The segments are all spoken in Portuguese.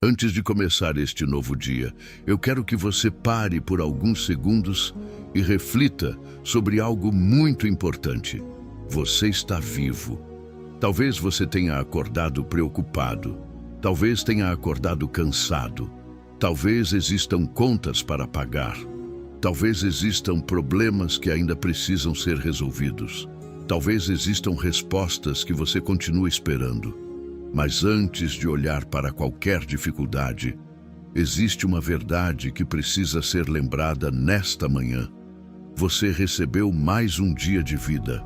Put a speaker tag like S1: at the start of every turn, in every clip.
S1: Antes de começar este novo dia, eu quero que você pare por alguns segundos e reflita sobre algo muito importante. Você está vivo. Talvez você tenha acordado preocupado. Talvez tenha acordado cansado. Talvez existam contas para pagar. Talvez existam problemas que ainda precisam ser resolvidos. Talvez existam respostas que você continua esperando. Mas antes de olhar para qualquer dificuldade, existe uma verdade que precisa ser lembrada nesta manhã. Você recebeu mais um dia de vida,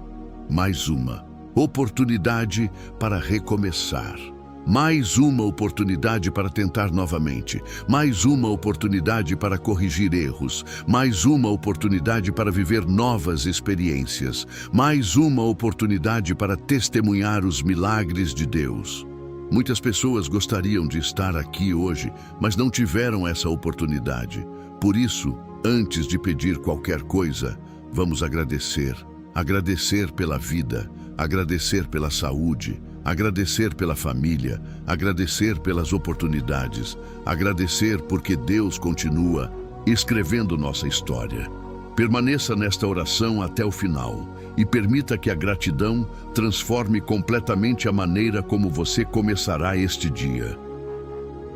S1: mais uma oportunidade para recomeçar, mais uma oportunidade para tentar novamente, mais uma oportunidade para corrigir erros, mais uma oportunidade para viver novas experiências, mais uma oportunidade para testemunhar os milagres de Deus. Muitas pessoas gostariam de estar aqui hoje, mas não tiveram essa oportunidade. Por isso, antes de pedir qualquer coisa, vamos agradecer. Agradecer pela vida, agradecer pela saúde, agradecer pela família, agradecer pelas oportunidades, agradecer porque Deus continua escrevendo nossa história. Permaneça nesta oração até o final e permita que a gratidão transforme completamente a maneira como você começará este dia.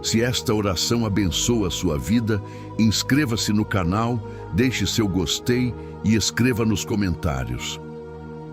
S1: Se esta oração abençoa a sua vida, inscreva-se no canal, deixe seu gostei e escreva nos comentários.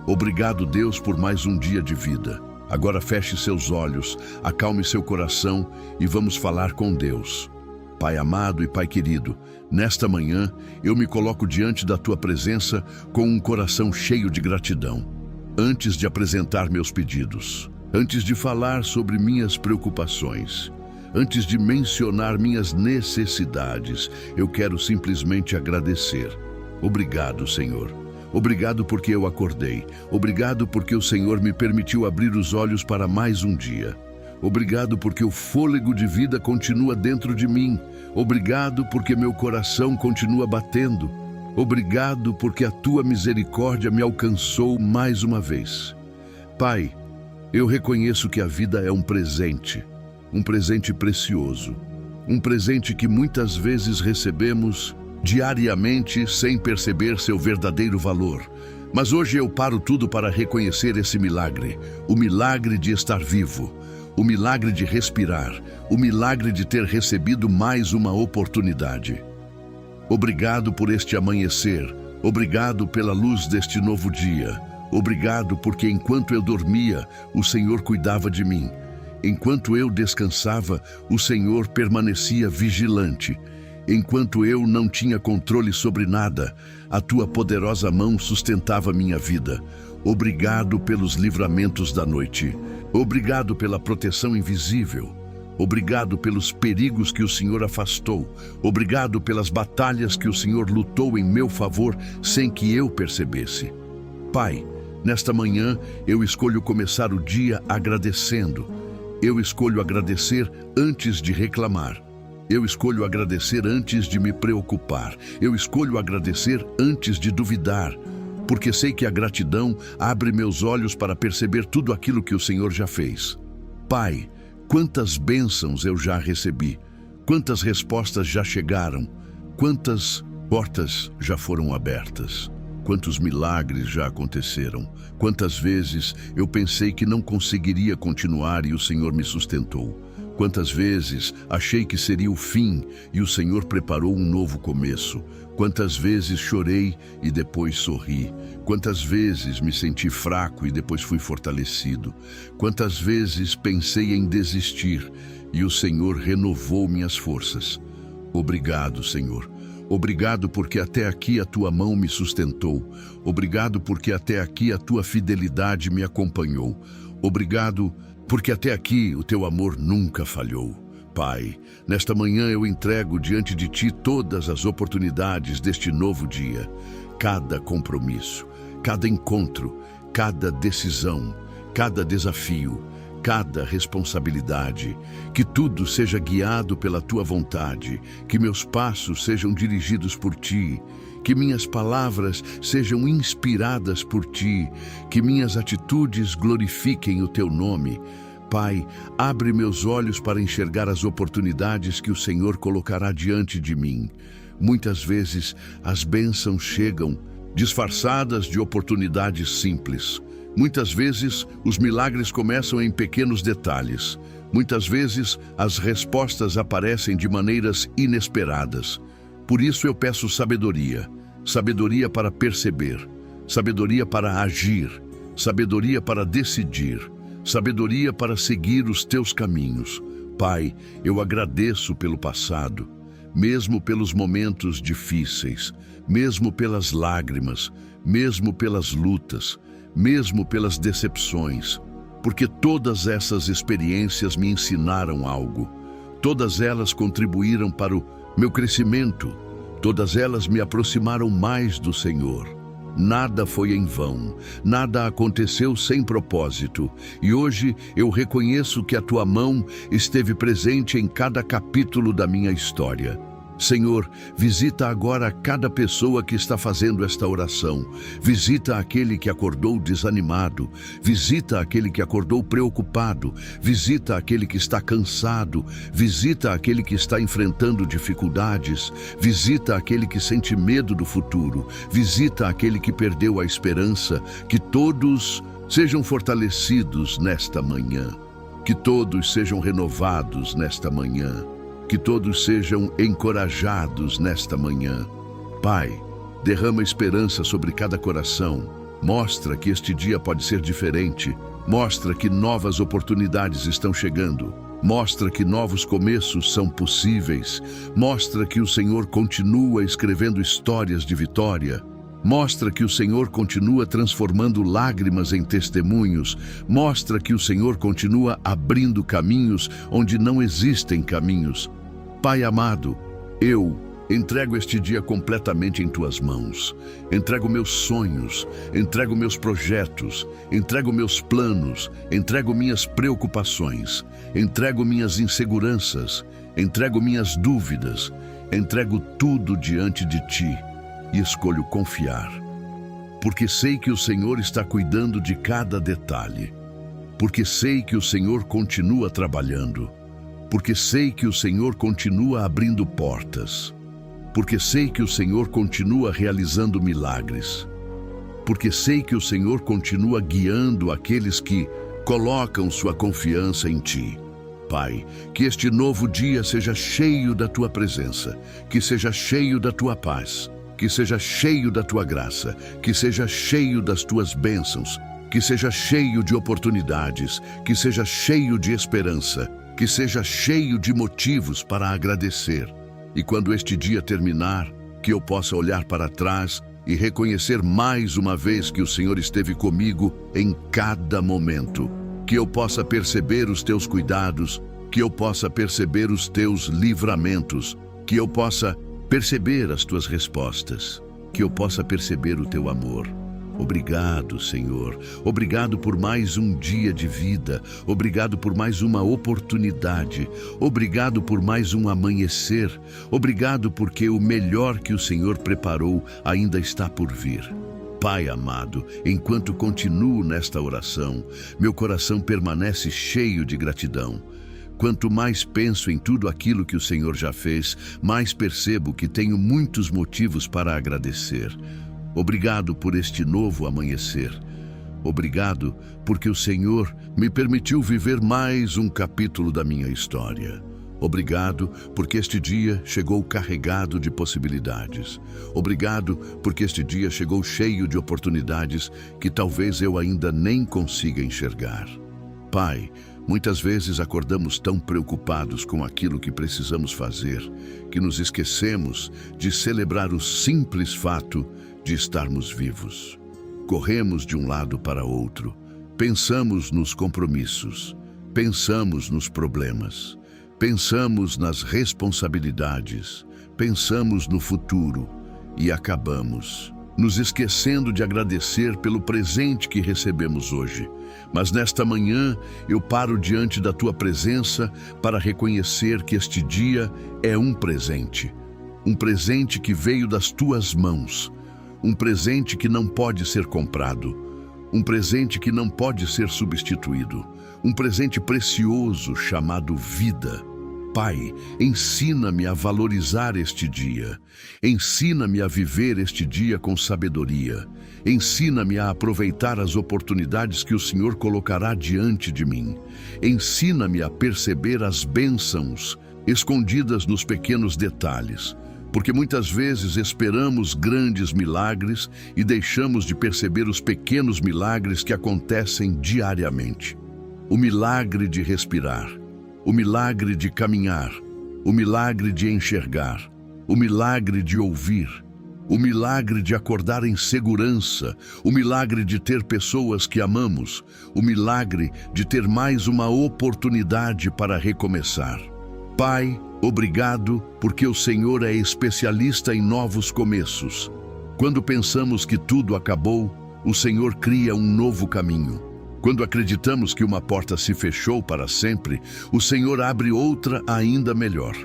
S1: Obrigado, Deus, por mais um dia de vida. Agora feche seus olhos, acalme seu coração e vamos falar com Deus. Pai amado e Pai querido, nesta manhã eu me coloco diante da Tua presença com um coração cheio de gratidão. Antes de apresentar meus pedidos, antes de falar sobre minhas preocupações, antes de mencionar minhas necessidades, eu quero simplesmente agradecer. Obrigado, Senhor. Obrigado porque eu acordei. Obrigado porque o Senhor me permitiu abrir os olhos para mais um dia. Obrigado porque o fôlego de vida continua dentro de mim. Obrigado porque meu coração continua batendo. Obrigado porque a Tua misericórdia me alcançou mais uma vez. Pai, eu reconheço que a vida é um presente precioso, um presente que muitas vezes recebemos diariamente sem perceber seu verdadeiro valor. Mas hoje eu paro tudo para reconhecer esse milagre, o milagre de estar vivo, o milagre de respirar, o milagre de ter recebido mais uma oportunidade. Obrigado por este amanhecer, obrigado pela luz deste novo dia, obrigado porque enquanto eu dormia, o Senhor cuidava de mim. Enquanto eu descansava, o Senhor permanecia vigilante. Enquanto eu não tinha controle sobre nada, a Tua poderosa mão sustentava minha vida. Obrigado pelos livramentos da noite. Obrigado pela proteção invisível. Obrigado pelos perigos que o Senhor afastou. Obrigado pelas batalhas que o Senhor lutou em meu favor sem que eu percebesse. Pai, nesta manhã eu escolho começar o dia agradecendo. Eu escolho agradecer antes de reclamar. Eu escolho agradecer antes de me preocupar. Eu escolho agradecer antes de duvidar. Porque sei que a gratidão abre meus olhos para perceber tudo aquilo que o Senhor já fez. Pai, quantas bênçãos eu já recebi, quantas respostas já chegaram, quantas portas já foram abertas, quantos milagres já aconteceram, quantas vezes eu pensei que não conseguiria continuar e o Senhor me sustentou. Quantas vezes achei que seria o fim e o Senhor preparou um novo começo. Quantas vezes chorei e depois sorri. Quantas vezes me senti fraco e depois fui fortalecido. Quantas vezes pensei em desistir e o Senhor renovou minhas forças. Obrigado, Senhor. Obrigado porque até aqui a Tua mão me sustentou. Obrigado porque até aqui a Tua fidelidade me acompanhou. Obrigado porque até aqui o Teu amor nunca falhou. Pai, nesta manhã eu entrego diante de Ti todas as oportunidades deste novo dia. Cada compromisso, cada encontro, cada decisão, cada desafio, cada responsabilidade. Que tudo seja guiado pela Tua vontade, que meus passos sejam dirigidos por Ti, que minhas palavras sejam inspiradas por Ti, que minhas atitudes glorifiquem o Teu nome. Pai, abre meus olhos para enxergar as oportunidades que o Senhor colocará diante de mim. Muitas vezes as bênçãos chegam disfarçadas de oportunidades simples. Muitas vezes os milagres começam em pequenos detalhes. Muitas vezes as respostas aparecem de maneiras inesperadas. Por isso eu peço sabedoria. Sabedoria para perceber. Sabedoria para agir. Sabedoria para decidir. Sabedoria para seguir os teus caminhos. Pai, eu agradeço pelo passado, mesmo pelos momentos difíceis, mesmo pelas lágrimas, mesmo pelas lutas, mesmo pelas decepções, porque todas essas experiências me ensinaram algo. Todas elas contribuíram para o meu crescimento. Todas elas me aproximaram mais do Senhor. Nada foi em vão, nada aconteceu sem propósito, e hoje eu reconheço que a Tua mão esteve presente em cada capítulo da minha história. Senhor, visita agora cada pessoa que está fazendo esta oração. Visita aquele que acordou desanimado. Visita aquele que acordou preocupado. Visita aquele que está cansado. Visita aquele que está enfrentando dificuldades. Visita aquele que sente medo do futuro. Visita aquele que perdeu a esperança. Que todos sejam fortalecidos nesta manhã. Que todos sejam renovados nesta manhã. Que todos sejam encorajados nesta manhã. Pai, derrama esperança sobre cada coração. Mostra que este dia pode ser diferente. Mostra que novas oportunidades estão chegando. Mostra que novos começos são possíveis. Mostra que o Senhor continua escrevendo histórias de vitória. Mostra que o Senhor continua transformando lágrimas em testemunhos. Mostra que o Senhor continua abrindo caminhos onde não existem caminhos. Pai amado, eu entrego este dia completamente em Tuas mãos. Entrego meus sonhos, entrego meus projetos, entrego meus planos, entrego minhas preocupações, entrego minhas inseguranças, entrego minhas dúvidas, entrego tudo diante de Ti. E escolho confiar, porque sei que o Senhor está cuidando de cada detalhe, porque sei que o Senhor continua trabalhando, porque sei que o Senhor continua abrindo portas, porque sei que o Senhor continua realizando milagres, porque sei que o Senhor continua guiando aqueles que colocam sua confiança em Ti. Pai, que este novo dia seja cheio da Tua presença, que seja cheio da Tua paz, que seja cheio da Tua graça, que seja cheio das Tuas bênçãos, que seja cheio de oportunidades, que seja cheio de esperança, que seja cheio de motivos para agradecer. E quando este dia terminar, que eu possa olhar para trás e reconhecer mais uma vez que o Senhor esteve comigo em cada momento. Que eu possa perceber os Teus cuidados, que eu possa perceber os Teus livramentos, que eu possa perceber as Tuas respostas, que eu possa perceber o Teu amor. Obrigado, Senhor. Obrigado por mais um dia de vida. Obrigado por mais uma oportunidade. Obrigado por mais um amanhecer. Obrigado porque o melhor que o Senhor preparou ainda está por vir. Pai amado, enquanto continuo nesta oração, meu coração permanece cheio de gratidão. Quanto mais penso em tudo aquilo que o Senhor já fez, mais percebo que tenho muitos motivos para agradecer. Obrigado por este novo amanhecer. Obrigado porque o Senhor me permitiu viver mais um capítulo da minha história. Obrigado porque este dia chegou carregado de possibilidades. Obrigado porque este dia chegou cheio de oportunidades que talvez eu ainda nem consiga enxergar. Pai, muitas vezes acordamos tão preocupados com aquilo que precisamos fazer, que nos esquecemos de celebrar o simples fato de estarmos vivos. Corremos de um lado para outro, pensamos nos compromissos, pensamos nos problemas, pensamos nas responsabilidades, pensamos no futuro e acabamos nos esquecendo de agradecer pelo presente que recebemos hoje. Mas nesta manhã eu paro diante da Tua presença para reconhecer que este dia é um presente que veio das Tuas mãos, um presente que não pode ser comprado, um presente que não pode ser substituído, um presente precioso chamado vida. Pai, ensina-me a valorizar este dia. Ensina-me a viver este dia com sabedoria. Ensina-me a aproveitar as oportunidades que o Senhor colocará diante de mim. Ensina-me a perceber as bênçãos escondidas nos pequenos detalhes, porque muitas vezes esperamos grandes milagres e deixamos de perceber os pequenos milagres que acontecem diariamente. O milagre de respirar, o milagre de caminhar, o milagre de enxergar, o milagre de ouvir, o milagre de acordar em segurança, o milagre de ter pessoas que amamos, o milagre de ter mais uma oportunidade para recomeçar. Pai, obrigado, porque o Senhor é especialista em novos começos. Quando pensamos que tudo acabou, o Senhor cria um novo caminho. Quando acreditamos que uma porta se fechou para sempre, o Senhor abre outra ainda melhor.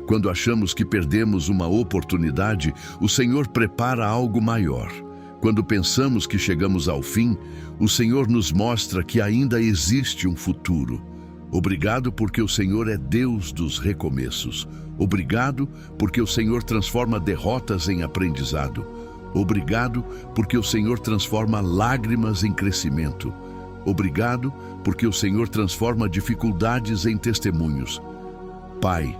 S1: Quando achamos que perdemos uma oportunidade, o Senhor prepara algo maior. Quando pensamos que chegamos ao fim, o Senhor nos mostra que ainda existe um futuro. Obrigado porque o Senhor é Deus dos recomeços. Obrigado porque o Senhor transforma derrotas em aprendizado. Obrigado porque o Senhor transforma lágrimas em crescimento. Obrigado porque o Senhor transforma dificuldades em testemunhos. Pai,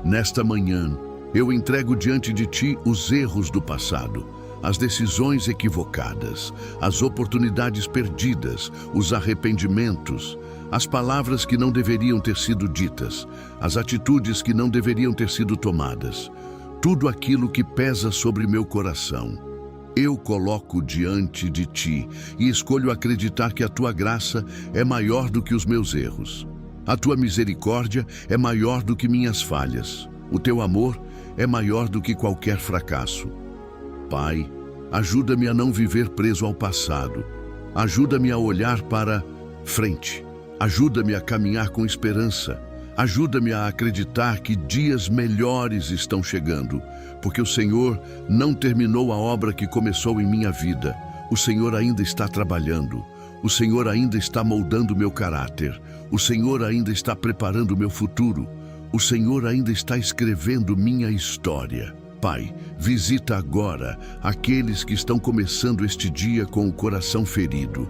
S1: nesta manhã, eu entrego diante de Ti os erros do passado, as decisões equivocadas, as oportunidades perdidas, os arrependimentos, as palavras que não deveriam ter sido ditas, as atitudes que não deveriam ter sido tomadas, tudo aquilo que pesa sobre meu coração. Eu coloco diante de Ti e escolho acreditar que a Tua graça é maior do que os meus erros. A Tua misericórdia é maior do que minhas falhas. O Teu amor é maior do que qualquer fracasso. Pai, ajuda-me a não viver preso ao passado. Ajuda-me a olhar para frente. Ajuda-me a caminhar com esperança. Ajuda-me a acreditar que dias melhores estão chegando, porque o Senhor não terminou a obra que começou em minha vida. O Senhor ainda está trabalhando. O Senhor ainda está moldando meu caráter. O Senhor ainda está preparando meu futuro. O Senhor ainda está escrevendo minha história. Pai, visita agora aqueles que estão começando este dia com o coração ferido,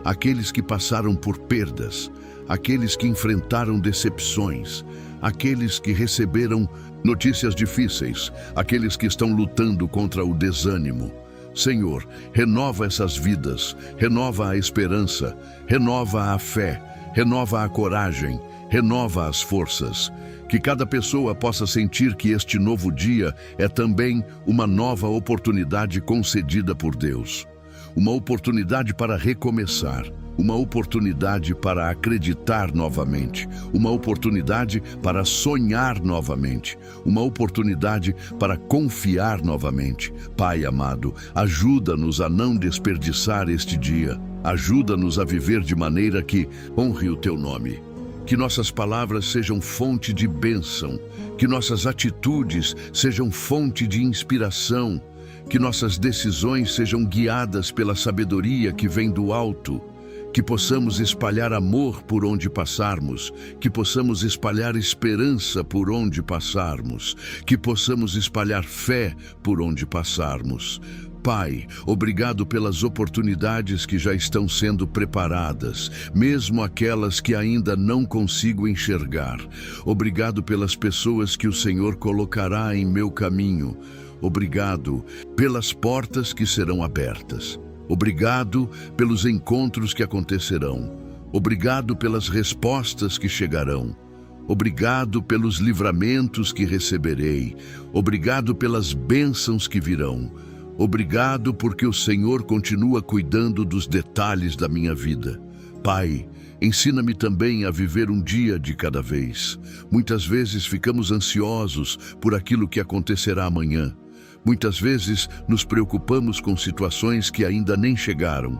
S1: aqueles que passaram por perdas, aqueles que enfrentaram decepções, aqueles que receberam notícias difíceis, aqueles que estão lutando contra o desânimo. Senhor, renova essas vidas, renova a esperança, renova a fé, renova a coragem, renova as forças. Que cada pessoa possa sentir que este novo dia é também uma nova oportunidade concedida por Deus. Uma oportunidade para recomeçar, uma oportunidade para acreditar novamente, uma oportunidade para sonhar novamente, uma oportunidade para confiar novamente. Pai amado, ajuda-nos a não desperdiçar este dia. Ajuda-nos a viver de maneira que honre o Teu nome. Que nossas palavras sejam fonte de bênção, que nossas atitudes sejam fonte de inspiração, que nossas decisões sejam guiadas pela sabedoria que vem do alto, que possamos espalhar amor por onde passarmos, que possamos espalhar esperança por onde passarmos, que possamos espalhar fé por onde passarmos. Pai, obrigado pelas oportunidades que já estão sendo preparadas, mesmo aquelas que ainda não consigo enxergar. Obrigado pelas pessoas que o Senhor colocará em meu caminho. Obrigado pelas portas que serão abertas. Obrigado pelos encontros que acontecerão. Obrigado pelas respostas que chegarão. Obrigado pelos livramentos que receberei. Obrigado pelas bênçãos que virão. Obrigado porque o Senhor continua cuidando dos detalhes da minha vida. Pai, ensina-me também a viver um dia de cada vez. Muitas vezes ficamos ansiosos por aquilo que acontecerá amanhã. Muitas vezes nos preocupamos com situações que ainda nem chegaram.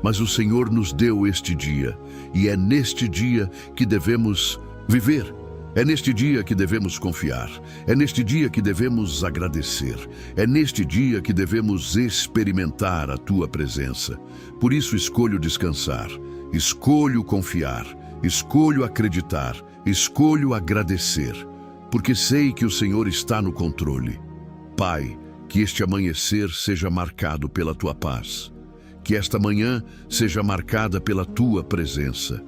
S1: Mas o Senhor nos deu este dia, e é neste dia que devemos viver. É neste dia que devemos confiar, é neste dia que devemos agradecer, é neste dia que devemos experimentar a Tua presença. Por isso escolho descansar, escolho confiar, Escolho acreditar, escolho agradecer, porque sei que o Senhor está no controle. Pai, que este amanhecer seja marcado pela Tua paz. Que esta manhã seja marcada pela Tua presença.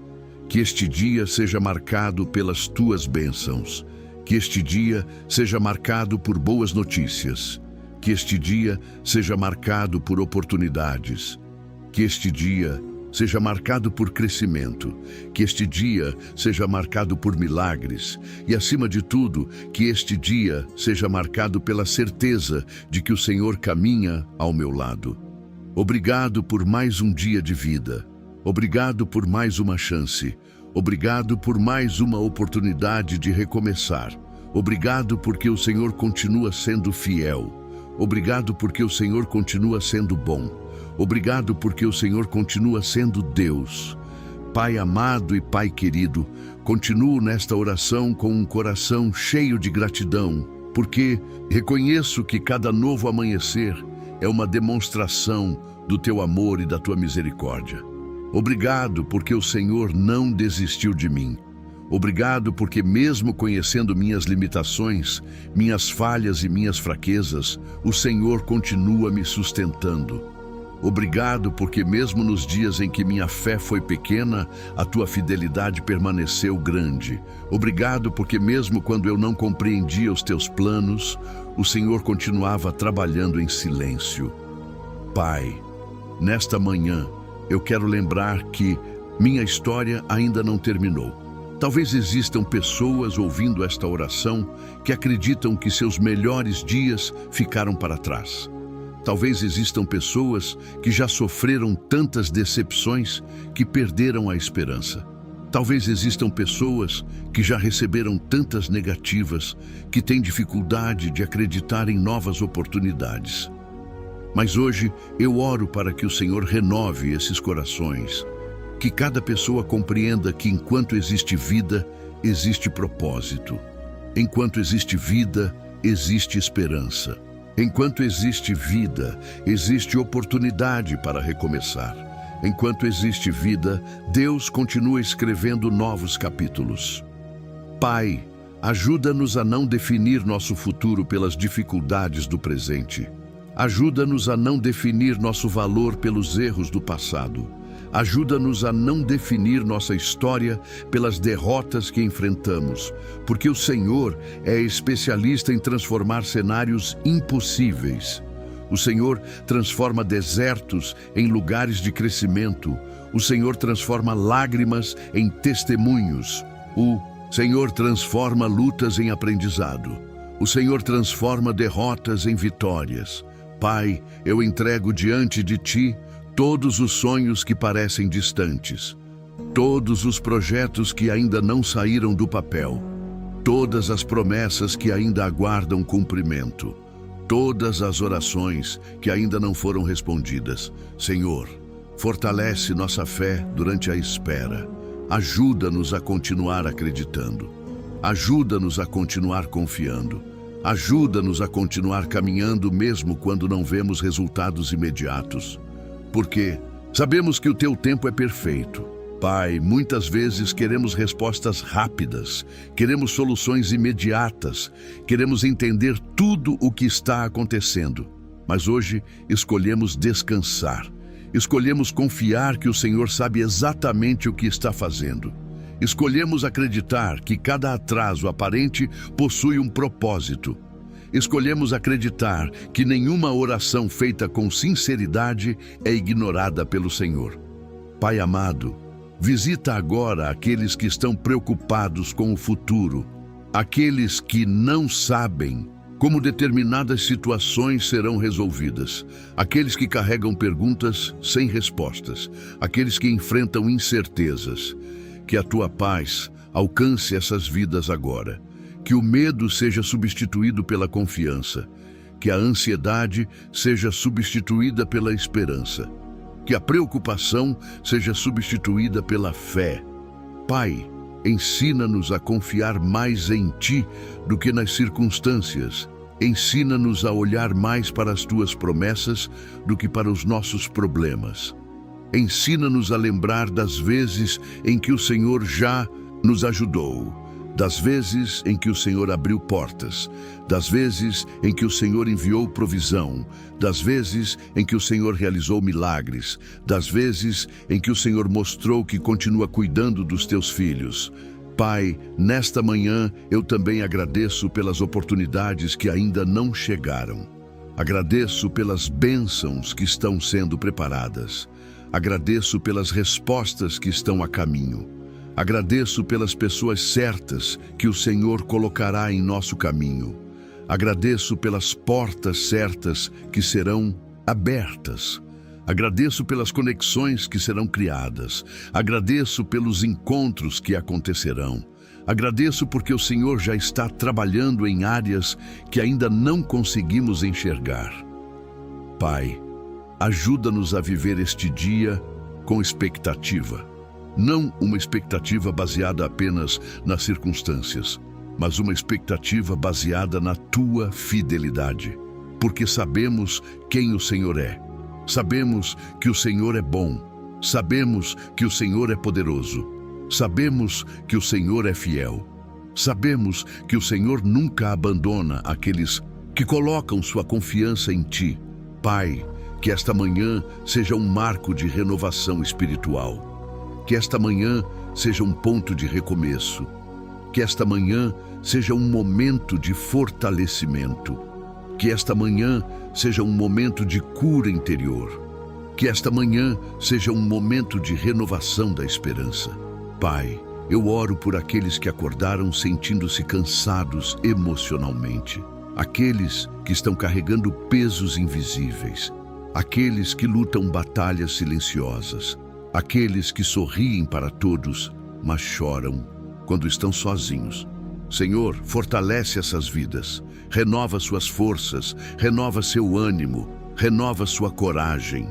S1: Que este dia seja marcado pelas Tuas bênçãos. Que este dia seja marcado por boas notícias. Que este dia seja marcado por oportunidades. Que este dia seja marcado por crescimento, que este dia seja marcado por milagres e, acima de tudo, que este dia seja marcado pela certeza de que o Senhor caminha ao meu lado. Obrigado por mais um dia de vida. Obrigado por mais uma chance. Obrigado por mais uma oportunidade de recomeçar. Obrigado porque o Senhor continua sendo fiel. Obrigado porque o Senhor continua sendo bom. Obrigado porque o Senhor continua sendo Deus. Pai amado e Pai querido, continuo nesta oração com um coração cheio de gratidão, porque reconheço que cada novo amanhecer é uma demonstração do Teu amor e da Tua misericórdia. Obrigado porque o Senhor não desistiu de mim. Obrigado porque, mesmo conhecendo minhas limitações, minhas falhas e minhas fraquezas, o Senhor continua me sustentando. Obrigado porque mesmo nos dias em que minha fé foi pequena, a Tua fidelidade permaneceu grande. Obrigado porque mesmo quando eu não compreendia os Teus planos, o Senhor continuava trabalhando em silêncio. Pai, nesta manhã eu quero lembrar que minha história ainda não terminou. Talvez existam pessoas ouvindo esta oração que acreditam que seus melhores dias ficaram para trás. Talvez existam pessoas que já sofreram tantas decepções que perderam a esperança. Talvez existam pessoas que já receberam tantas negativas que têm dificuldade de acreditar em novas oportunidades. Mas hoje eu oro para que o Senhor renove esses corações, que cada pessoa compreenda que enquanto existe vida, existe propósito. Enquanto existe vida, existe esperança. Enquanto existe vida, existe oportunidade para recomeçar. Enquanto existe vida, Deus continua escrevendo novos capítulos. Pai, ajuda-nos a não definir nosso futuro pelas dificuldades do presente. Ajuda-nos a não definir nosso valor pelos erros do passado. Ajuda-nos a não definir nossa história pelas derrotas que enfrentamos, porque o Senhor é especialista em transformar cenários impossíveis. O Senhor transforma desertos em lugares de crescimento. O Senhor transforma lágrimas em testemunhos. O Senhor transforma lutas em aprendizado. O Senhor transforma derrotas em vitórias. Pai, eu entrego diante de Ti todos os sonhos que parecem distantes, todos os projetos que ainda não saíram do papel, todas as promessas que ainda aguardam cumprimento, todas as orações que ainda não foram respondidas. Senhor, fortalece nossa fé durante a espera. Ajuda-nos a continuar acreditando. Ajuda-nos a continuar confiando. Ajuda-nos a continuar caminhando mesmo quando não vemos resultados imediatos. Porque sabemos que o Teu tempo é perfeito. Pai, muitas vezes queremos respostas rápidas, queremos soluções imediatas, queremos entender tudo o que está acontecendo. Mas hoje escolhemos descansar, escolhemos confiar que o Senhor sabe exatamente o que está fazendo. Escolhemos acreditar que cada atraso aparente possui um propósito. Escolhemos acreditar que nenhuma oração feita com sinceridade é ignorada pelo Senhor. Pai amado, visita agora aqueles que estão preocupados com o futuro, aqueles que não sabem como determinadas situações serão resolvidas, aqueles que carregam perguntas sem respostas, aqueles que enfrentam incertezas. Que a Tua paz alcance essas vidas agora. Que o medo seja substituído pela confiança, que a ansiedade seja substituída pela esperança, que a preocupação seja substituída pela fé. Pai, ensina-nos a confiar mais em Ti do que nas circunstâncias. Ensina-nos a olhar mais para as Tuas promessas do que para os nossos problemas. ensina-nos a lembrar das vezes em que o Senhor já nos ajudou, das vezes em que o Senhor abriu portas, das vezes em que o Senhor enviou provisão, das vezes em que o Senhor realizou milagres, das vezes em que o Senhor mostrou que continua cuidando dos teus filhos. Pai, nesta manhã eu também agradeço pelas oportunidades que ainda não chegaram. Agradeço pelas bênçãos que estão sendo preparadas. Agradeço pelas respostas que estão a caminho. Agradeço pelas pessoas certas que o Senhor colocará em nosso caminho. Agradeço pelas portas certas que serão abertas. Agradeço pelas conexões que serão criadas. Agradeço pelos encontros que acontecerão. Agradeço porque o Senhor já está trabalhando em áreas que ainda não conseguimos enxergar. Pai, ajuda-nos a viver este dia com expectativa. Não uma expectativa baseada apenas nas circunstâncias, mas uma expectativa baseada na Tua fidelidade. Porque sabemos quem o Senhor é. Sabemos que o Senhor é bom. Sabemos que o Senhor é poderoso. Sabemos que o Senhor é fiel. Sabemos que o Senhor nunca abandona aqueles que colocam sua confiança em Ti. Pai, que esta manhã seja um marco de renovação espiritual. Que esta manhã seja um ponto de recomeço. Que esta manhã seja um momento de fortalecimento. Que esta manhã seja um momento de cura interior. Que esta manhã seja um momento de renovação da esperança. Pai, eu oro por aqueles que acordaram sentindo-se cansados emocionalmente. Aqueles que estão carregando pesos invisíveis. Aqueles que lutam batalhas silenciosas. Aqueles que sorriem para todos, mas choram quando estão sozinhos. Senhor, fortalece essas vidas, renova suas forças, renova seu ânimo, renova sua coragem.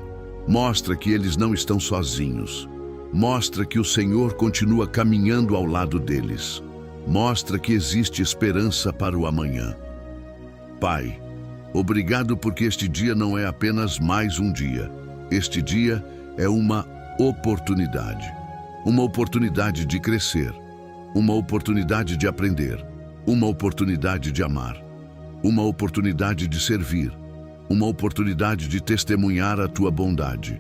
S1: Mostra que eles não estão sozinhos. Mostra que o Senhor continua caminhando ao lado deles. Mostra que existe esperança para o amanhã. Pai, obrigado porque este dia não é apenas mais um dia. Este dia é uma oportunidade. Uma oportunidade de crescer. Uma oportunidade de aprender, uma oportunidade de amar, uma oportunidade de servir, uma oportunidade de testemunhar a Tua bondade,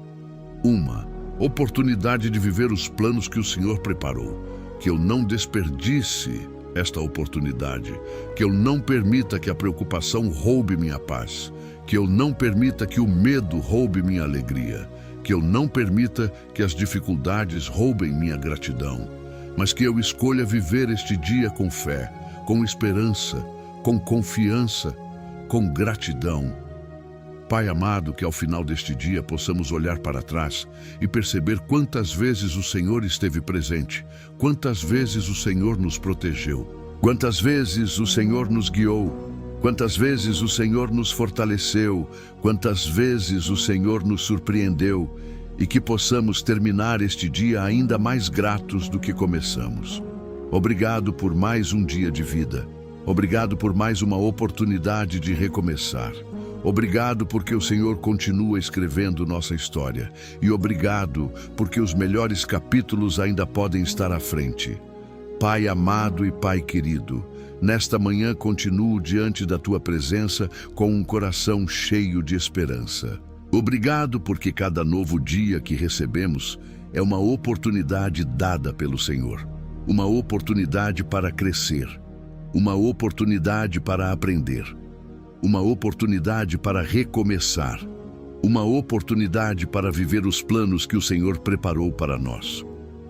S1: uma oportunidade de viver os planos que o Senhor preparou. Que eu não desperdice esta oportunidade, que eu não permita que a preocupação roube minha paz, que eu não permita que o medo roube minha alegria, que eu não permita que as dificuldades roubem minha gratidão, mas que eu escolha viver este dia com fé, com esperança, com confiança, com gratidão. Pai amado, que ao final deste dia possamos olhar para trás e perceber quantas vezes o Senhor esteve presente, quantas vezes o Senhor nos protegeu, quantas vezes o Senhor nos guiou, quantas vezes o Senhor nos fortaleceu, quantas vezes o Senhor nos surpreendeu, e que possamos terminar este dia ainda mais gratos do que começamos. Obrigado por mais um dia de vida. Obrigado por mais uma oportunidade de recomeçar. Obrigado porque o Senhor continua escrevendo nossa história. E obrigado porque os melhores capítulos ainda podem estar à frente. Pai amado e Pai querido, nesta manhã continuo diante da Tua presença com um coração cheio de esperança. Obrigado porque cada novo dia que recebemos é uma oportunidade dada pelo Senhor. Uma oportunidade para crescer. Uma oportunidade para aprender. Uma oportunidade para recomeçar. Uma oportunidade para viver os planos que o Senhor preparou para nós.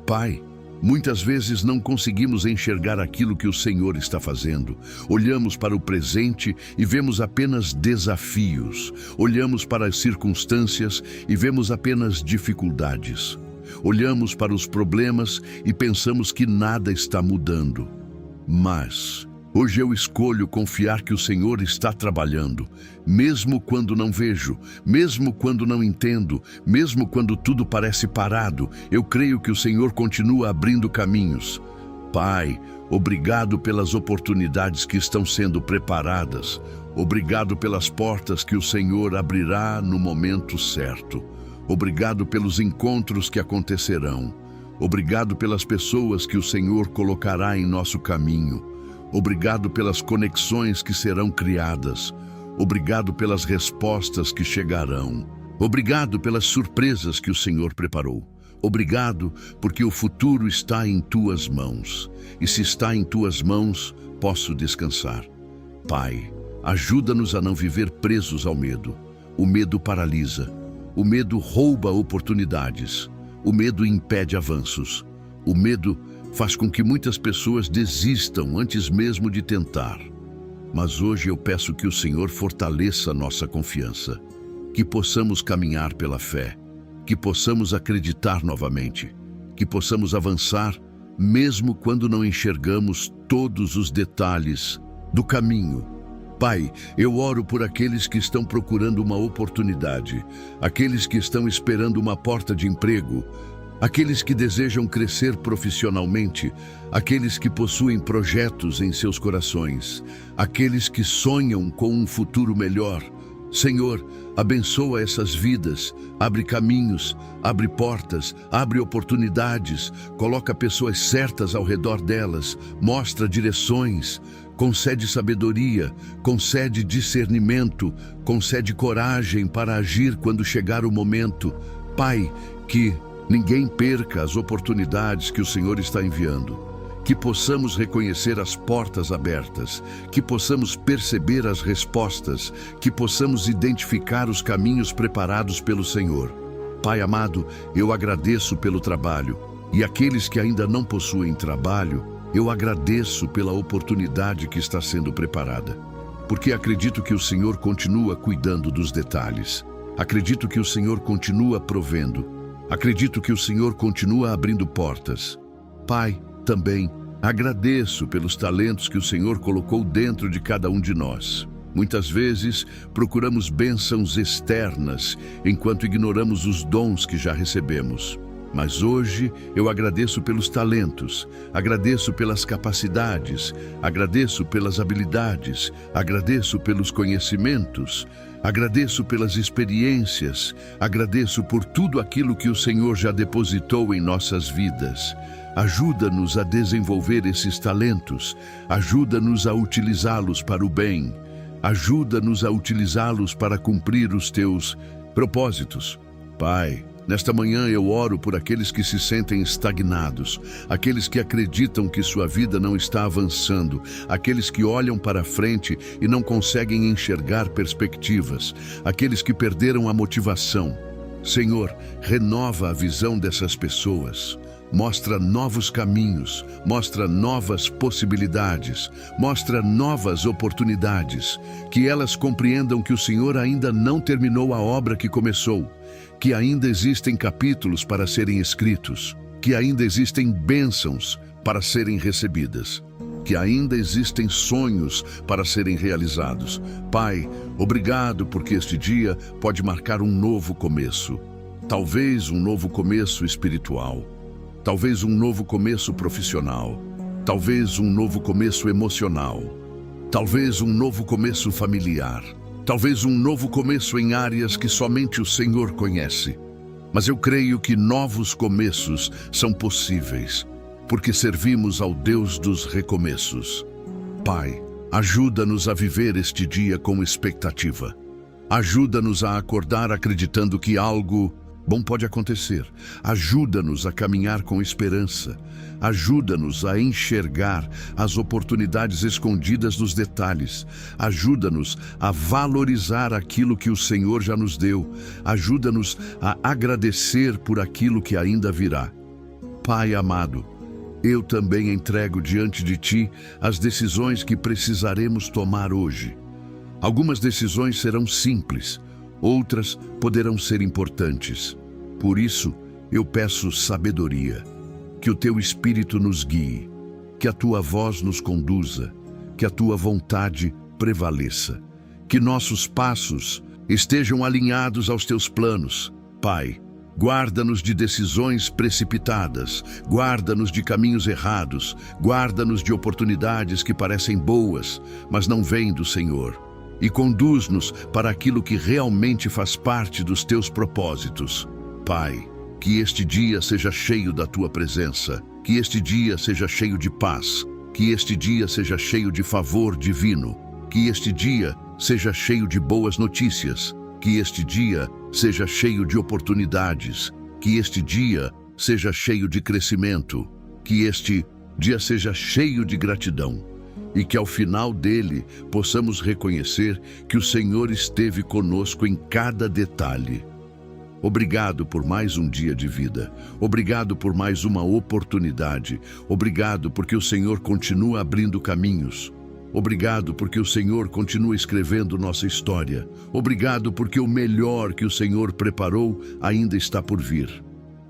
S1: Pai, muitas vezes não conseguimos enxergar aquilo que o Senhor está fazendo. Olhamos para o presente e vemos apenas desafios. Olhamos para as circunstâncias e vemos apenas dificuldades. Olhamos para os problemas e pensamos que nada está mudando. Mas hoje eu escolho confiar que o Senhor está trabalhando, mesmo quando não vejo, mesmo quando não entendo, mesmo quando tudo parece parado. Eu creio que o Senhor continua abrindo caminhos. Pai, obrigado pelas oportunidades que estão sendo preparadas. Obrigado pelas portas que o Senhor abrirá no momento certo. Obrigado pelos encontros que acontecerão. Obrigado pelas pessoas que o Senhor colocará em nosso caminho. Obrigado pelas conexões que serão criadas. Obrigado pelas respostas que chegarão. Obrigado pelas surpresas que o Senhor preparou. Obrigado porque o futuro está em tuas mãos. E se está em tuas mãos, posso descansar. Pai, ajuda-nos a não viver presos ao medo. O medo paralisa. O medo rouba oportunidades. O medo impede avanços. O medo faz com que muitas pessoas desistam antes mesmo de tentar. Mas hoje eu peço que o Senhor fortaleça nossa confiança, que possamos caminhar pela fé, que possamos acreditar novamente, que possamos avançar mesmo quando não enxergamos todos os detalhes do caminho. Pai, eu oro por aqueles que estão procurando uma oportunidade, aqueles que estão esperando uma porta de emprego, aqueles que desejam crescer profissionalmente, aqueles que possuem projetos em seus corações, aqueles que sonham com um futuro melhor. Senhor, abençoa essas vidas, abre caminhos, abre portas, abre oportunidades, coloca pessoas certas ao redor delas, mostra direções, concede sabedoria, concede discernimento, concede coragem para agir quando chegar o momento. Pai, que ninguém perca as oportunidades que o Senhor está enviando. Que possamos reconhecer as portas abertas, que possamos perceber as respostas, que possamos identificar os caminhos preparados pelo Senhor. Pai amado, eu agradeço pelo trabalho, e aqueles que ainda não possuem trabalho, eu agradeço pela oportunidade que está sendo preparada, porque acredito que o Senhor continua cuidando dos detalhes. Acredito que o Senhor continua provendo. Acredito que o Senhor continua abrindo portas. Pai, também agradeço pelos talentos que o Senhor colocou dentro de cada um de nós. Muitas vezes procuramos bênçãos externas, enquanto ignoramos os dons que já recebemos. Mas hoje eu agradeço pelos talentos, agradeço pelas capacidades, agradeço pelas habilidades, agradeço pelos conhecimentos, agradeço pelas experiências, agradeço por tudo aquilo que o Senhor já depositou em nossas vidas. Ajuda-nos a desenvolver esses talentos, ajuda-nos a utilizá-los para o bem, ajuda-nos a utilizá-los para cumprir os teus propósitos. Pai, nesta manhã eu oro por aqueles que se sentem estagnados, aqueles que acreditam que sua vida não está avançando, aqueles que olham para frente e não conseguem enxergar perspectivas, aqueles que perderam a motivação. Senhor, renova a visão dessas pessoas. Mostra novos caminhos, mostra novas possibilidades, mostra novas oportunidades, que elas compreendam que o Senhor ainda não terminou a obra que começou, que ainda existem capítulos para serem escritos, que ainda existem bênçãos para serem recebidas, que ainda existem sonhos para serem realizados. Pai, obrigado porque este dia pode marcar um novo começo, talvez um novo começo espiritual, talvez um novo começo profissional, talvez um novo começo emocional, talvez um novo começo familiar, talvez um novo começo em áreas que somente o Senhor conhece. Mas eu creio que novos começos são possíveis, porque servimos ao Deus dos recomeços. Pai, ajuda-nos a viver este dia com expectativa. Ajuda-nos a acordar acreditando que algo bom pode acontecer. Ajuda-nos a caminhar com esperança. Ajuda-nos a enxergar as oportunidades escondidas nos detalhes. Ajuda-nos a valorizar aquilo que o Senhor já nos deu. Ajuda-nos a agradecer por aquilo que ainda virá. Pai amado, eu também entrego diante de Ti as decisões que precisaremos tomar hoje. Algumas decisões serão simples, outras poderão ser importantes. Por isso, eu peço sabedoria, que o Teu Espírito nos guie, que a Tua voz nos conduza, que a Tua vontade prevaleça, que nossos passos estejam alinhados aos Teus planos. Pai, guarda-nos de decisões precipitadas, guarda-nos de caminhos errados, guarda-nos de oportunidades que parecem boas, mas não vêm do Senhor. e conduz-nos para aquilo que realmente faz parte dos teus propósitos. Pai, que este dia seja cheio da tua presença, que este dia seja cheio de paz, que este dia seja cheio de favor divino, que este dia seja cheio de boas notícias, que este dia seja cheio de oportunidades, que este dia seja cheio de crescimento, que este dia seja cheio de gratidão e que ao final dele possamos reconhecer que o Senhor esteve conosco em cada detalhe. Obrigado por mais um dia de vida. Obrigado por mais uma oportunidade. Obrigado porque o Senhor continua abrindo caminhos. Obrigado porque o Senhor continua escrevendo nossa história. Obrigado porque o melhor que o Senhor preparou ainda está por vir.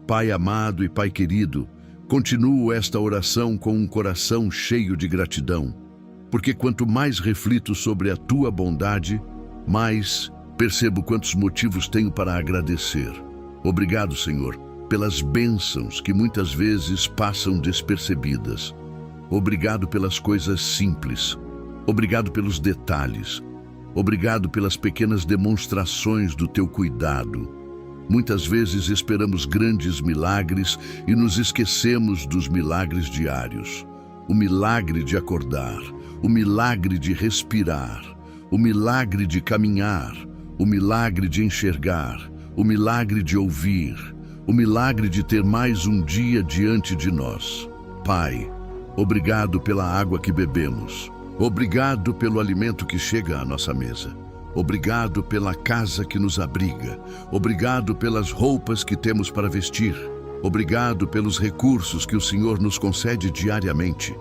S1: Pai amado e Pai querido, continuo esta oração com um coração cheio de gratidão, porque quanto mais reflito sobre a tua bondade, mais percebo quantos motivos tenho para agradecer. Obrigado, Senhor, pelas bênçãos que muitas vezes passam despercebidas. Obrigado pelas coisas simples. Obrigado pelos detalhes. Obrigado pelas pequenas demonstrações do teu cuidado. Muitas vezes esperamos grandes milagres e nos esquecemos dos milagres diários. O milagre de acordar, o milagre de respirar, o milagre de caminhar, o milagre de enxergar, o milagre de ouvir, o milagre de ter mais um dia diante de nós. Pai, obrigado pela água que bebemos. Obrigado pelo alimento que chega à nossa mesa. Obrigado pela casa que nos abriga. Obrigado pelas roupas que temos para vestir. Obrigado pelos recursos que o Senhor nos concede diariamente.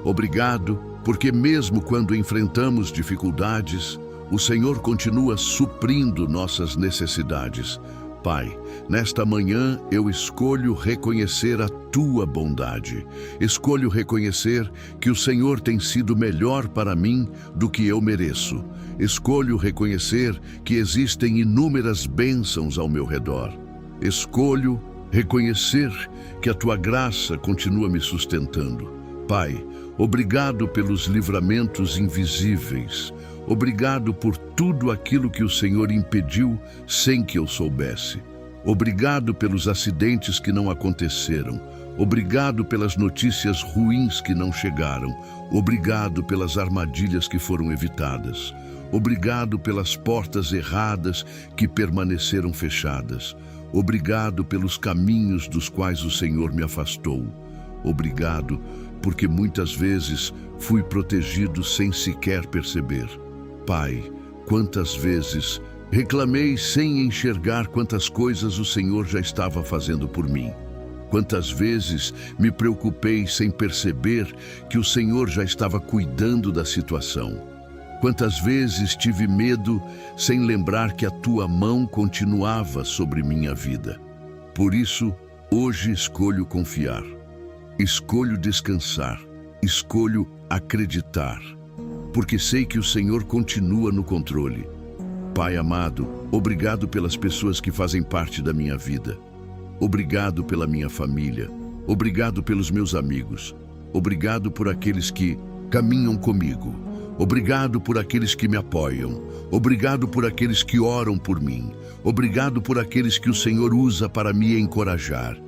S1: Obrigado porque mesmo quando enfrentamos dificuldades, o Senhor continua suprindo nossas necessidades. Pai, nesta manhã eu escolho reconhecer a tua bondade. Escolho reconhecer que o Senhor tem sido melhor para mim do que eu mereço. Escolho reconhecer que existem inúmeras bênçãos ao meu redor. Escolho reconhecer que a tua graça continua me sustentando. Pai, obrigado pelos livramentos invisíveis. Obrigado por tudo aquilo que o Senhor impediu sem que eu soubesse. Obrigado pelos acidentes que não aconteceram. Obrigado pelas notícias ruins que não chegaram. Obrigado pelas armadilhas que foram evitadas. Obrigado pelas portas erradas que permaneceram fechadas. Obrigado pelos caminhos dos quais o Senhor me afastou. Obrigado porque muitas vezes fui protegido sem sequer perceber. Pai, quantas vezes reclamei sem enxergar quantas coisas o Senhor já estava fazendo por mim. Quantas vezes me preocupei sem perceber que o Senhor já estava cuidando da situação. Quantas vezes tive medo sem lembrar que a tua mão continuava sobre minha vida. Por isso, hoje escolho confiar. Escolho descansar. Escolho acreditar. Porque sei que o Senhor continua no controle. Pai amado, obrigado pelas pessoas que fazem parte da minha vida. Obrigado pela minha família. Obrigado pelos meus amigos. Obrigado por aqueles que caminham comigo. Obrigado por aqueles que me apoiam. Obrigado por aqueles que oram por mim. Obrigado por aqueles que o Senhor usa para me encorajar.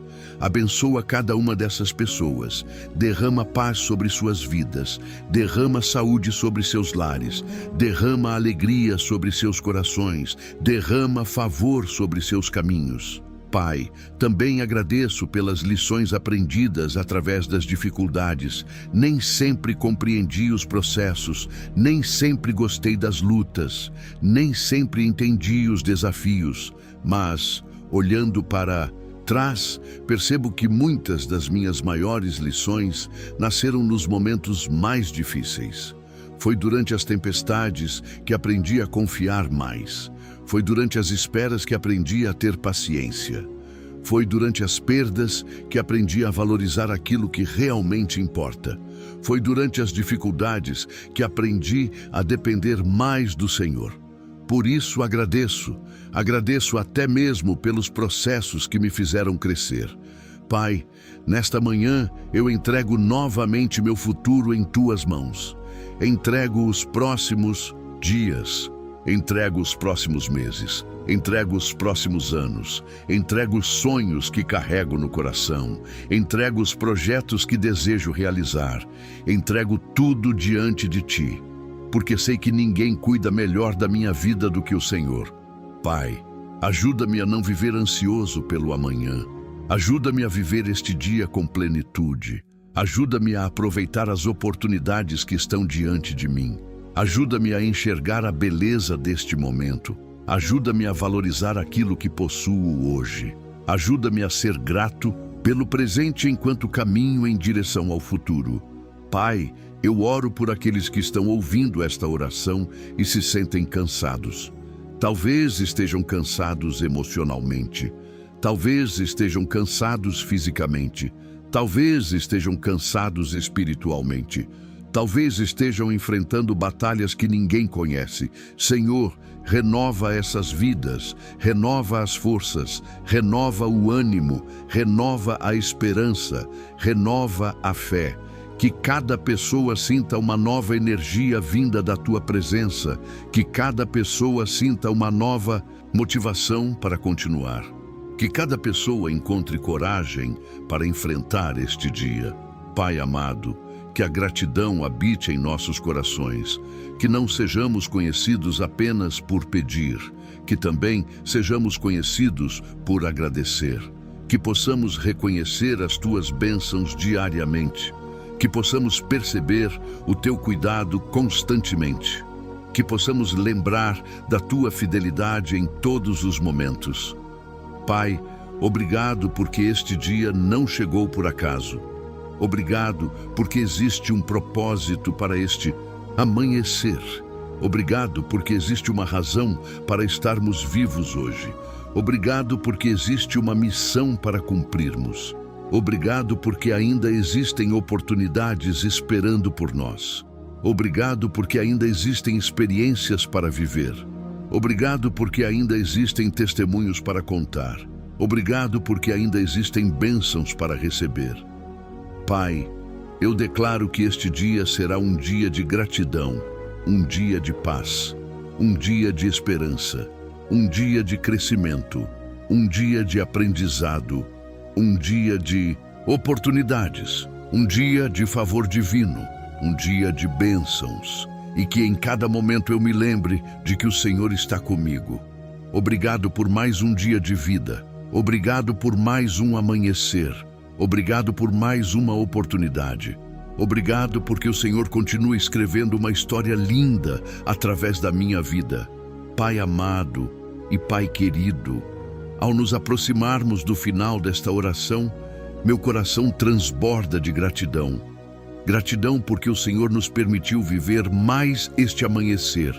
S1: Abençoa cada uma dessas pessoas, derrama paz sobre suas vidas, derrama saúde sobre seus lares, derrama alegria sobre seus corações, derrama favor sobre seus caminhos. Pai, também agradeço pelas lições aprendidas através das dificuldades. Nem sempre compreendi os processos, nem sempre gostei das lutas, nem sempre entendi os desafios, mas, olhando para trás, percebo que muitas das minhas maiores lições nasceram nos momentos mais difíceis. Foi durante as tempestades que aprendi a confiar mais. Foi durante as esperas que aprendi a ter paciência. Foi durante as perdas que aprendi a valorizar aquilo que realmente importa. Foi durante as dificuldades que aprendi a depender mais do Senhor. Por isso agradeço até mesmo pelos processos que me fizeram crescer. Pai, nesta manhã eu entrego novamente meu futuro em tuas mãos. Entrego os próximos, dias, entrego os próximos meses, entrego os próximos anos, entrego os sonhos que carrego no coração, entrego os projetos que desejo realizar, entrego tudo diante de Ti, porque sei que ninguém cuida melhor da minha vida do que o Senhor. Pai, ajuda-me a não viver ansioso pelo amanhã. Ajuda-me a viver este dia com plenitude. Ajuda-me a aproveitar as oportunidades que estão diante de mim. Ajuda-me a enxergar a beleza deste momento. Ajuda-me a valorizar aquilo que possuo hoje. Ajuda-me a ser grato pelo presente enquanto caminho em direção ao futuro. Pai, eu oro por aqueles que estão ouvindo esta oração e se sentem cansados. Talvez estejam cansados emocionalmente. Talvez estejam cansados fisicamente. Talvez estejam cansados espiritualmente. Talvez estejam enfrentando batalhas que ninguém conhece. Senhor, renova essas vidas, renova as forças, renova o ânimo, renova a esperança, renova a fé. Que cada pessoa sinta uma nova energia vinda da Tua presença, que cada pessoa sinta uma nova motivação para continuar. Que cada pessoa encontre coragem para enfrentar este dia. Pai amado, que a gratidão habite em nossos corações, que não sejamos conhecidos apenas por pedir, que também sejamos conhecidos por agradecer, que possamos reconhecer as Tuas bênçãos diariamente, que possamos perceber o Teu cuidado constantemente, que possamos lembrar da Tua fidelidade em todos os momentos. Pai, obrigado porque este dia não chegou por acaso. Obrigado porque existe um propósito para este amanhecer. Obrigado porque existe uma razão para estarmos vivos hoje. Obrigado porque existe uma missão para cumprirmos. Obrigado porque ainda existem oportunidades esperando por nós. Obrigado porque ainda existem experiências para viver. Obrigado porque ainda existem testemunhos para contar. Obrigado porque ainda existem bênçãos para receber. Pai, eu declaro que este dia será um dia de gratidão, um dia de paz, um dia de esperança, um dia de crescimento, um dia de aprendizado, um dia de oportunidades, um dia de favor divino, um dia de bênçãos. E que em cada momento eu me lembre de que o Senhor está comigo. Obrigado por mais um dia de vida. Obrigado por mais um amanhecer. Obrigado por mais uma oportunidade. Obrigado porque o Senhor continua escrevendo uma história linda através da minha vida. Pai amado e Pai querido, ao nos aproximarmos do final desta oração, meu coração transborda de gratidão. Gratidão porque o Senhor nos permitiu viver mais este amanhecer.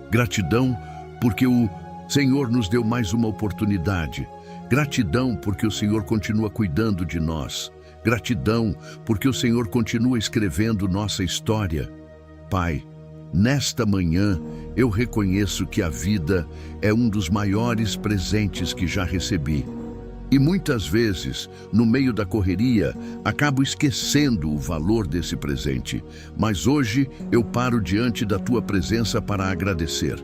S1: Gratidão porque o Senhor nos deu mais uma oportunidade. Gratidão porque o Senhor continua cuidando de nós. Gratidão porque o Senhor continua escrevendo nossa história. Pai, nesta manhã eu reconheço que a vida é um dos maiores presentes que já recebi. E muitas vezes, no meio da correria, acabo esquecendo o valor desse presente. Mas hoje eu paro diante da Tua presença para agradecer.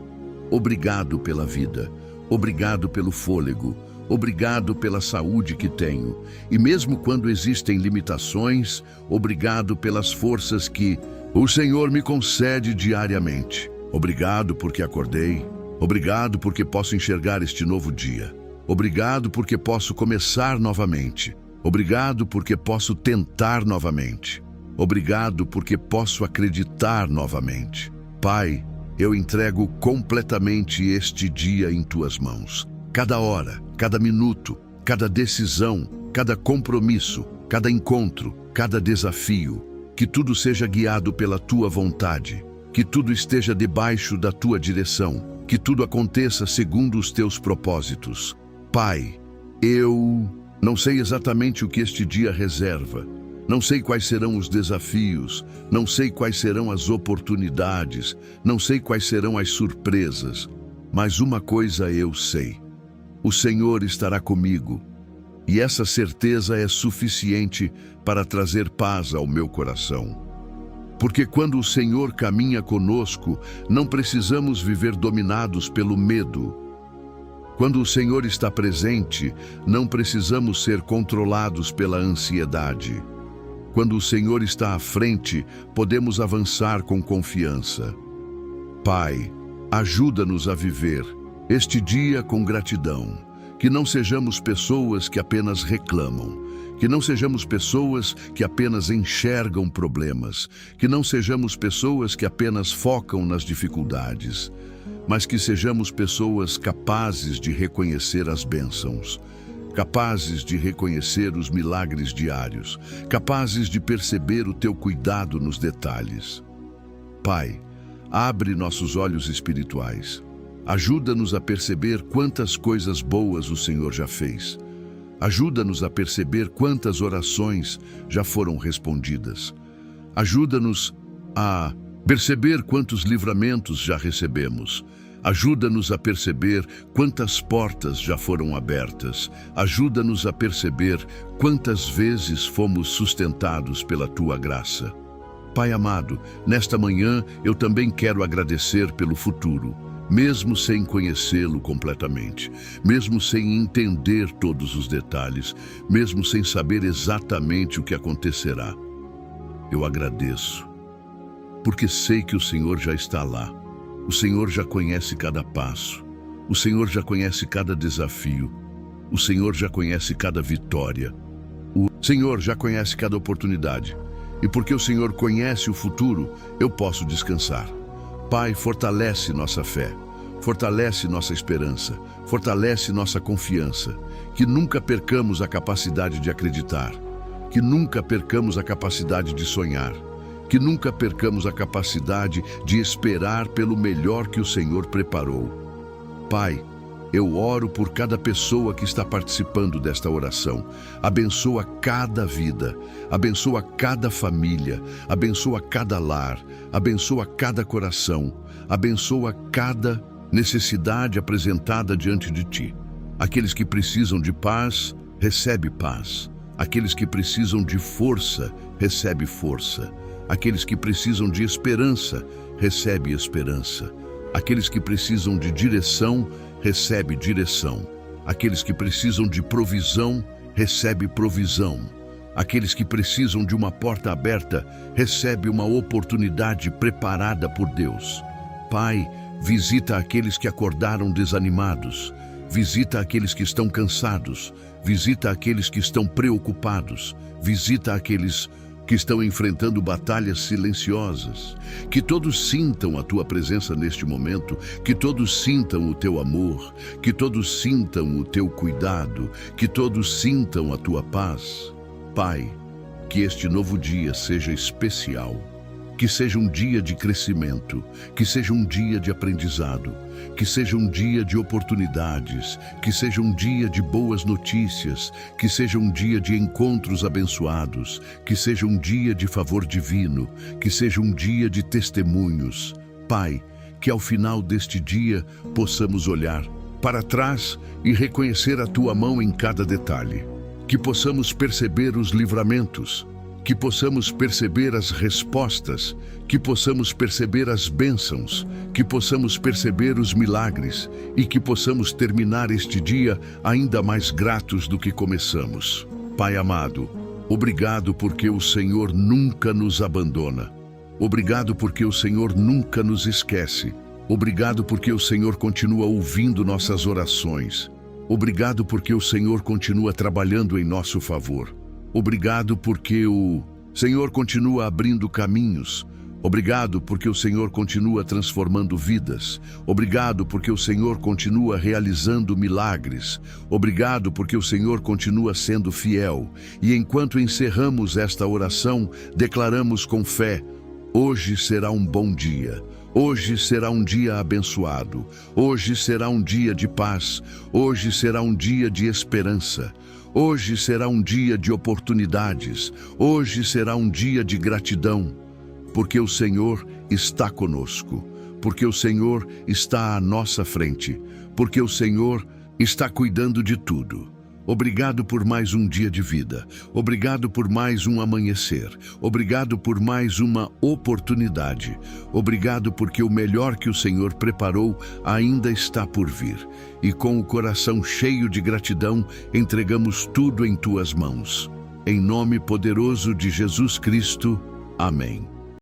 S1: Obrigado pela vida. Obrigado pelo fôlego. Obrigado pela saúde que tenho. E mesmo quando existem limitações, obrigado pelas forças que o Senhor me concede diariamente. Obrigado porque acordei. Obrigado porque posso enxergar este novo dia. Obrigado porque posso começar novamente. Obrigado porque posso tentar novamente. Obrigado porque posso acreditar novamente. Pai, eu entrego completamente este dia em Tuas mãos. Cada hora, cada minuto, cada decisão, cada compromisso, cada encontro, cada desafio, que tudo seja guiado pela Tua vontade, que tudo esteja debaixo da Tua direção, que tudo aconteça segundo os Teus propósitos. Pai, eu não sei exatamente o que este dia reserva, não sei quais serão os desafios, não sei quais serão as oportunidades, não sei quais serão as surpresas, mas uma coisa eu sei: o Senhor estará comigo, e essa certeza é suficiente para trazer paz ao meu coração. Porque quando o Senhor caminha conosco, não precisamos viver dominados pelo medo. Quando o Senhor está presente, não precisamos ser controlados pela ansiedade. Quando o Senhor está à frente, podemos avançar com confiança. Pai, ajuda-nos a viver este dia com gratidão. Que não sejamos pessoas que apenas reclamam. Que não sejamos pessoas que apenas enxergam problemas. Que não sejamos pessoas que apenas focam nas dificuldades. Mas que sejamos pessoas capazes de reconhecer as bênçãos. Capazes de reconhecer os milagres diários. Capazes de perceber o teu cuidado nos detalhes. Pai, abre nossos olhos espirituais. Ajuda-nos a perceber quantas coisas boas o Senhor já fez. Ajuda-nos a perceber quantas orações já foram respondidas. Ajuda-nos a perceber quantos livramentos já recebemos. Ajuda-nos a perceber quantas portas já foram abertas. Ajuda-nos a perceber quantas vezes fomos sustentados pela Tua graça. Pai amado, nesta manhã eu também quero agradecer pelo futuro. Mesmo sem conhecê-lo completamente, mesmo sem entender todos os detalhes, mesmo sem saber exatamente o que acontecerá. Eu agradeço, porque sei que o Senhor já está lá. O Senhor já conhece cada passo. O Senhor já conhece cada desafio. O Senhor já conhece cada vitória. O Senhor já conhece cada oportunidade. E porque o Senhor conhece o futuro, eu posso descansar. Pai, fortalece nossa fé, fortalece nossa esperança, fortalece nossa confiança, que nunca percamos a capacidade de acreditar, que nunca percamos a capacidade de sonhar, que nunca percamos a capacidade de esperar pelo melhor que o Senhor preparou. Pai, eu oro por cada pessoa que está participando desta oração. Abençoa cada vida, abençoa cada família, abençoa cada lar, abençoa cada coração, abençoa cada necessidade apresentada diante de Ti. Aqueles que precisam de paz, recebe paz. Aqueles que precisam de força, recebe força. Aqueles que precisam de esperança, recebe esperança. Aqueles que precisam de direção, recebe direção. Aqueles que precisam de provisão, recebe provisão. Aqueles que precisam de uma porta aberta, recebe uma oportunidade preparada por Deus. Pai, visita aqueles que acordaram desanimados. Visita aqueles que estão cansados. Visita aqueles que estão preocupados. Visita aqueles que estão enfrentando batalhas silenciosas. Que todos sintam a Tua presença neste momento, que todos sintam o Teu amor, que todos sintam o Teu cuidado, que todos sintam a Tua paz. Pai, que este novo dia seja especial, que seja um dia de crescimento, que seja um dia de aprendizado, que seja um dia de oportunidades, que seja um dia de boas notícias, que seja um dia de encontros abençoados, que seja um dia de favor divino, que seja um dia de testemunhos. Pai, que ao final deste dia possamos olhar para trás e reconhecer a Tua mão em cada detalhe, que possamos perceber os livramentos, que possamos perceber as respostas, que possamos perceber as bênçãos, que possamos perceber os milagres e que possamos terminar este dia ainda mais gratos do que começamos. Pai amado, obrigado porque o Senhor nunca nos abandona. Obrigado porque o Senhor nunca nos esquece. Obrigado porque o Senhor continua ouvindo nossas orações. Obrigado porque o Senhor continua trabalhando em nosso favor. Obrigado porque o Senhor continua abrindo caminhos. Obrigado porque o Senhor continua transformando vidas. Obrigado porque o Senhor continua realizando milagres. Obrigado porque o Senhor continua sendo fiel. E enquanto encerramos esta oração, declaramos com fé: hoje será um bom dia. Hoje será um dia abençoado. Hoje será um dia de paz. Hoje será um dia de esperança. Hoje será um dia de oportunidades. Hoje será um dia de gratidão. Porque o Senhor está conosco. Porque o Senhor está à nossa frente. Porque o Senhor está cuidando de tudo. Obrigado por mais um dia de vida. Obrigado por mais um amanhecer. Obrigado por mais uma oportunidade. Obrigado porque o melhor que o Senhor preparou ainda está por vir. E com o coração cheio de gratidão, entregamos tudo em tuas mãos. Em nome poderoso de Jesus Cristo. Amém.